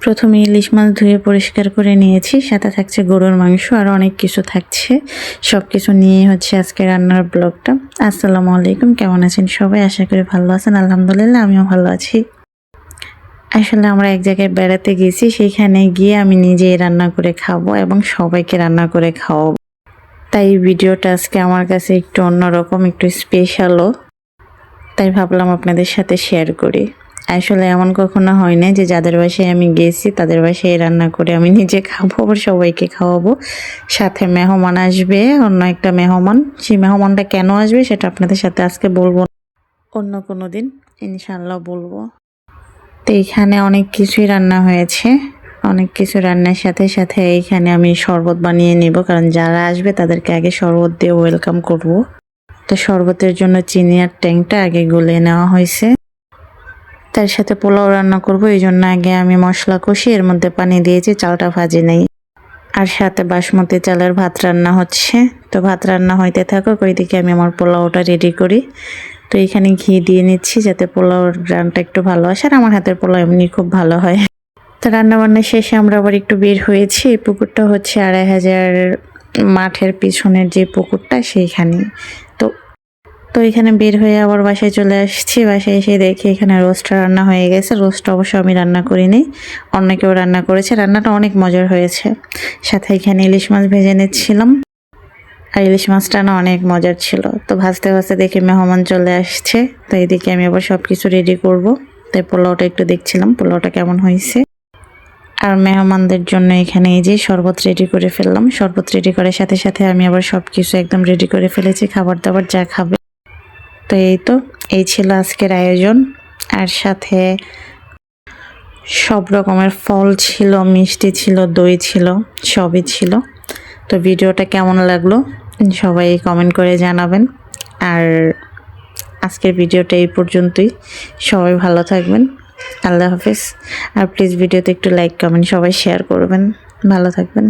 প্রথমে ইলিশ মাছ ধুয়ে পরিষ্কার করে নিয়েছি, সাথে থাকছে গরুর মাংস আর অনেক কিছু থাকছে। সব কিছু নিয়ে হচ্ছে আজকে রান্নার ব্লগটা। আসসালামু আলাইকুম, কেমন আছেন সবাই? আশা করি ভালো আছেন। আলহামদুলিল্লাহ আমিও ভালো আছি। আসলে আমরা এক জায়গায় বেড়াতে গেছি, সেইখানে গিয়ে আমি নিজেই রান্না করে খাবো এবং সবাইকে রান্না করে খাওয়াবো। তাই ভিডিওটা আজকে আমার কাছে একটু অন্যরকম, একটু স্পেশালও। তাই ভাবলাম আপনাদের সাথে শেয়ার করি। আসলে এমন কখনো হয় না যে যাদের বাসায় আমি গেছি তাদের বাসায় রান্না করে আমি নিজে খাবো, আবার সবাইকে খাওয়াবো। সাথে মেহমান আসবে, অন্য একটা মেহমান। সেই মেহমানটা কেন আসবে সেটা আপনাদের সাথে আজকে বলবো, অন্য কোনো দিন ইনশাল্লাহ বলবো। তো এইখানে অনেক কিছুই রান্না হয়েছে, অনেক কিছু রান্নার সাথে সাথে এইখানে আমি শরবত বানিয়ে নিব, কারণ যারা আসবে তাদেরকে আগে শরবত দিয়ে ওয়েলকাম করব। তো শরবতের জন্য চিনি আর ট্যাংটা আগে গলিয়ে নেওয়া হয়েছে। তার সাথে পোলাও রান্না করব, এই জন্য আগে আমি মশলা কষিয়ে এর মধ্যে পানি দিয়েছি, চালটা ভাজি নেই। আর সাথে বাসমতি চালের ভাত রান্না হচ্ছে। তো ভাত রান্না হইতে থাকুক, ওইদিকে আমি আমার পোলাওটা রেডি করি। তো এখানে ঘি দিয়ে নিচ্ছি যাতে পোলাওর গ্রানটা একটু ভালো আসে, আর আমার হাতের পোলাও এমনি খুব ভালো হয়। তো রান্নাবান্না শেষে আমরা আবার একটু বের হয়েছি। এই পুকুরটা হচ্ছে 2500 মাঠের পিছনের যে পুকুরটা, সেইখানে। তো তো এখানে বের হয়ে আবার বাসায় চলে আসছি। বাসায় এসে দেখি এখানে রোস্টটা রান্না হয়ে গেছে। রোস্টটা অবশ্য আমি রান্না করিনি, অন্য কেউ রান্না করেছে। রান্নাটা অনেক মজার হয়েছে। সাথে এখানে ইলিশ মাছ ভেজে নিচ্ছিলাম, আর ইলিশ মাছটা না অনেক মজার ছিল। তো ভাজতে ভাজতে দেখি মেহমান চলে আসছে। তো এদিকে আমি আবার সব কিছু রেডি করব। তাই পোলাওটা একটু দেখছিলাম পোলাওটা কেমন হয়েছে। আর মেহমানদের জন্য এখানে এই যে শরবত রেডি করে ফেললাম। শরবত রেডি করার সাথে সাথে আমি আবার সব কিছু একদম রেডি করে ফেলেছি, খাবার দাবার যা খাবে। তো এই ছিল আজকের আয়োজন। আর সাথে সব রকমের ফল ছিল, মিষ্টি ছিল, দই ছিল, সবই ছিল। তো ভিডিওটা কেমন লাগলো সবাই কমেন্ট করে জানাবেন। আর আজকের ভিডিওটা এই পর্যন্তই। সবাই ভালো থাকবেন, আল্লাহ হাফেজ। আর প্লিজ ভিডিওতে একটু লাইক কমেন্ট সবাই শেয়ার করবেন। ভালো থাকবেন।